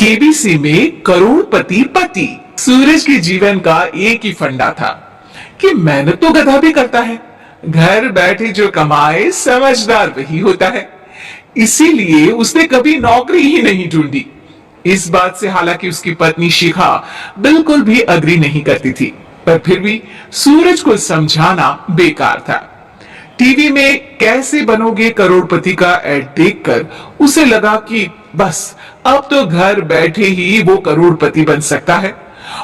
KBC में करोड़पति पति। सूरज के जीवन का एक ही फंडा था कि मेहनत तो गधा भी करता है, घर बैठे जो कमाए समझदार वही होता है। इसीलिए उसने कभी नौकरी ही नहीं ढूंढी। इस बात से हालांकि उसकी पत्नी शिखा बिल्कुल भी अग्री नहीं करती थी, पर फिर भी सूरज को समझाना बेकार था। टीवी में कैसे बनोगे करोड़पति का एड देखकर उसे लगा कि बस अब तो घर बैठे ही वो करोड़पति बन सकता है,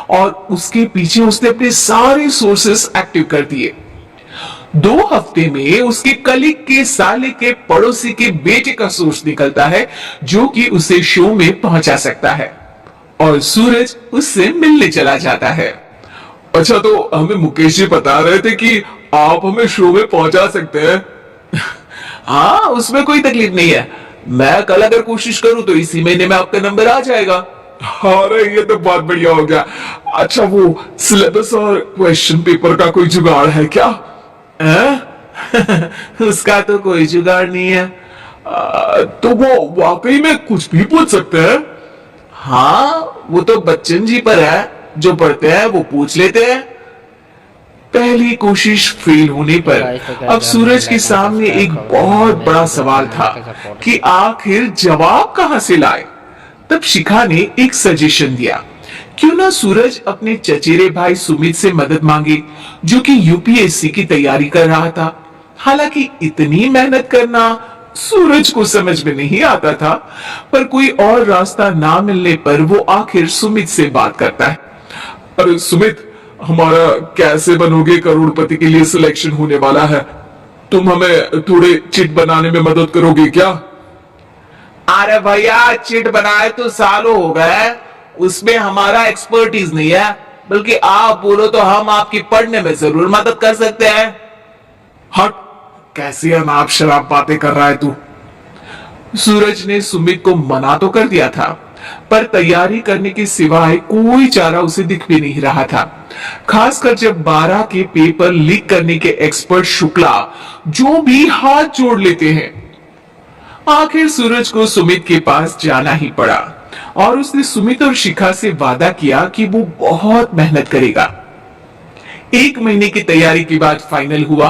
और उसके पीछे उसने अपने सारे सोर्सेस एक्टिव कर दिए। 2 हफ्ते में उसके कलीग के साले के पड़ोसी के बेटे का सोर्स निकलता है जो कि उसे शो में पहुंचा सकता है, और सूरज उससे मिलने चला जाता है। अच्छा, तो हमें मुकेश जी बता रहे थे कि आप हमें शो में पहुंचा सकते हैं। हाँ, उसमें कोई तकलीफ नहीं है। मैं कल अगर कोशिश करूं तो इसी महीने में आपका नंबर आ जाएगा। अरे ये तो बहुत बढ़िया हो गया। अच्छा, वो सिलेबस और क्वेश्चन पेपर का कोई जुगाड़ है क्या? उसका तो कोई जुगाड़ नहीं है। तो वो वाकई में कुछ भी पूछ सकते हैं? हाँ, वो तो बच्चन जी पर है, जो पढ़ते हैं वो पूछ लेते हैं। पहली कोशिश फेल होने पर अब सूरज के सामने एक बहुत बड़ा सवाल था कि आखिर जवाब कहां से लाए। तब शिखा ने एक सजेशन दिया, क्यों ना सूरज अपने चचेरे भाई सुमित से मदद मांगे, जो कि यूपीएससी की तैयारी कर रहा था। हालांकि इतनी मेहनत करना सूरज को समझ में नहीं आता था, पर कोई और रास्ता ना मिलने पर वो आखिर सुमित से बात करता है। अरे सुमित, हमारा कैसे बनोगे करोड़पति के लिए सिलेक्शन होने वाला है। तुम हमें थोड़े चिट बनाने में मदद करोगे क्या? अरे भैया, चिट बनाए तो सालों हो गए, उसमें हमारा एक्सपर्टीज नहीं है, बल्कि आप बोलो तो हम आपकी पढ़ने में जरूर मदद कर सकते हैं। हट, कैसी अनाप शराब बातें कर रहा है तू। सूरज ने सुमित को मना तो कर दिया था, पर तैयारी करने के सिवाय कोई चारा उसे दिख भी नहीं रहा था। खासकर जब 12 के पेपर लीक करने के एक्सपर्ट शुक्ला जो भी हाथ जोड़ लेते हैं। आखिर सूरज को सुमित के पास जाना ही पड़ा, और उसने सुमित और शिखा से वादा किया कि वो बहुत मेहनत करेगा। 1 महीने की तैयारी के बाद फाइनल हुआ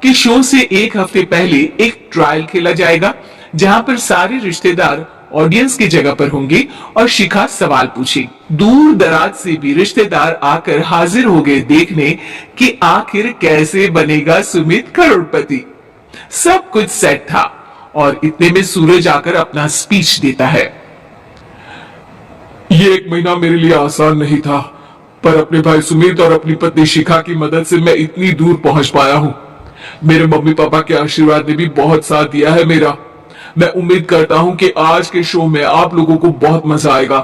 कि शो से 1 हफ्ते पहले एक ट्रायल खेला जाएगा, जहां पर सारे रिश्तेदार ऑडियंस की जगह पर होंगे और शिखा सवाल पूछे। दूर दराज से भी रिश्तेदार आकर हाजिर हो गए देखने कि आखिर कैसे बनेगा सुमित करोड़पति। सब कुछ सेट था, और इतने में सूरज आकर अपना स्पीच देता है। ये 1 महीना मेरे लिए आसान नहीं था, पर अपने भाई सुमित और अपनी पत्नी शिखा की मदद से मैं इतनी दूर पहुंच पाया हूं। मेरे मम्मी पापा के आशीर्वाद ने भी बहुत साथ दिया है मेरा। मैं उम्मीद करता हूं कि आज के शो में आप लोगों को बहुत मजा आएगा।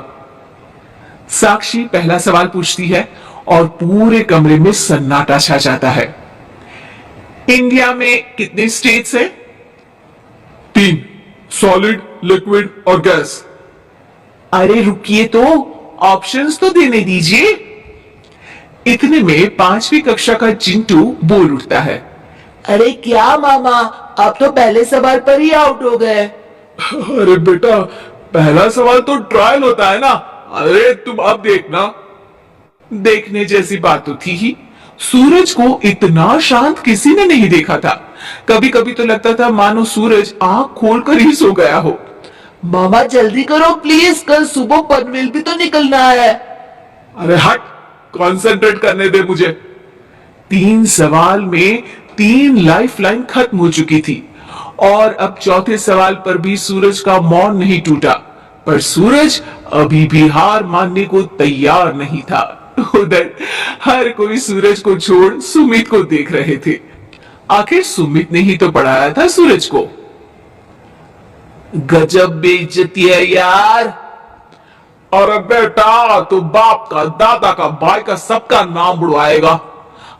साक्षी पहला सवाल पूछती है, और पूरे कमरे में सन्नाटा छा जाता है। इंडिया में कितने स्टेट्स हैं? 3, सॉलिड, लिक्विड और गैस। अरे रुकिए, तो ऑप्शंस तो देने दीजिए। इतने में 5वीं कक्षा का चिंटू बोल उठता है, अरे क्या मामा, आप तो पहले सवाल पर ही आउट हो गए। अरे बेटा, पहला सवाल तो ट्रायल होता है ना। अरे तुम अब देखना। देखने जैसी बात तो थी ही। सूरज को इतना शांत किसी ने नहीं देखा था। कभी कभी तो लगता था मानो सूरज आंख खोलकर ही सो गया हो। मामा जल्दी करो प्लीज, कल सुबह पनवेल भी तो निकलना है। अरे हट, कंसंट्रेट करने दे मुझे। 3 सवाल में 3 लाइफलाइन खत्म हो चुकी थी, और अब चौथे सवाल पर भी सूरज का मौन नहीं टूटा। पर सूरज अभी भी हार मानने को तैयार नहीं था। उधर हर कोई सूरज को छोड़ सुमित को देख रहे थे। आखिर सुमित ने ही तो पढ़ाया था सूरज को। गजब बेइज्जती है यार। अरे बेटा, तो बाप का, दादा का, भाई का, सबका नाम बुड़वाएगा।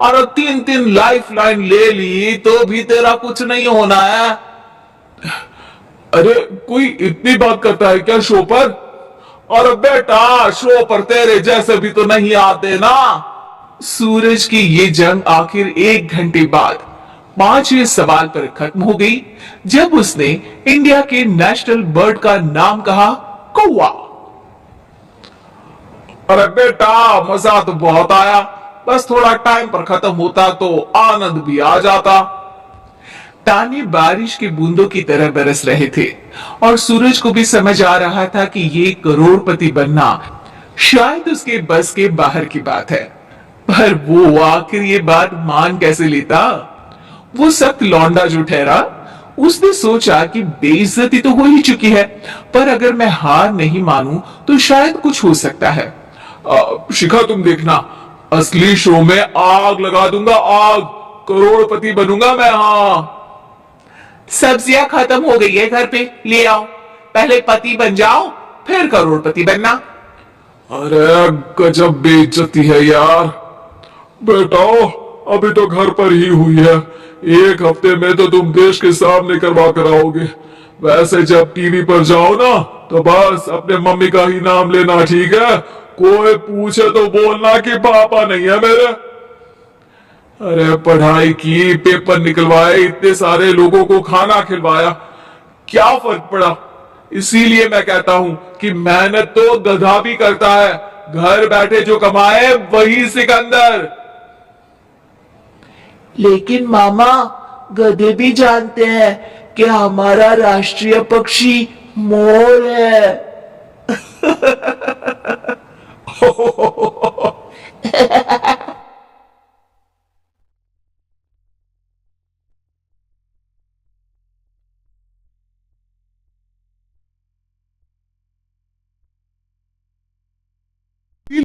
अरे 3 लाइफ लाइन ले ली तो भी तेरा कुछ नहीं होना है। अरे कोई इतनी बात करता है क्या शो पर? अरे बेटा, शो पर तेरे जैसे भी तो नहीं आते ना। सूरज की ये जंग आखिर 1 घंटे बाद 5वें सवाल पर खत्म हो गई, जब उसने इंडिया के नेशनल बर्ड का नाम कहा, कौवा। अरे बेटा, मजा तो बहुत आया, बस थोड़ा टाइम पर खत्म होता तो आनंद भी आ जाता। ताने बारिश की बूंदों की तरह बरस रहे थे और सूरज को भी समझ आ रहा था कि ये करोड़पति बनना शायद उसके बस के बाहर की बात है। पर वो आखिर ये बात मान कैसे लेता? वो सख्त लौंडा जो ठहरा, उसने सोचा कि बेइज्जती तो हो ही चुकी है, पर अगर मैं हार नहीं मानूं तो शायद कुछ हो सकता है। शिखा, तुम देखना, असली शो में आग लगा दूंगा, आग, करोड़पति बनूंगा मैं। हाँ, सब्जियां खत्म हो गई है घर पे, ले आओ। पहले पति बन जाओ, फिर करोड़पति बनना। अरे गजब बेइज्जती है यार। बेटा, अभी तो घर पर ही हुई है, एक हफ्ते में तो तुम देश के सामने करवा कर आओगे। वैसे जब टीवी पर जाओ ना, तो बस अपने मम्मी का ही नाम लेना, ठीक है? कोई पूछे तो बोलना कि पापा नहीं है मेरे। अरे पढ़ाई की, पेपर निकलवाए, इतने सारे लोगों को खाना खिलवाया, क्या फर्क पड़ा? इसीलिए मैं कहता हूं कि मेहनत तो गधा भी करता है, घर बैठे जो कमाए वही सिकंदर। लेकिन मामा, गधे भी जानते हैं कि हमारा राष्ट्रीय पक्षी मोर है।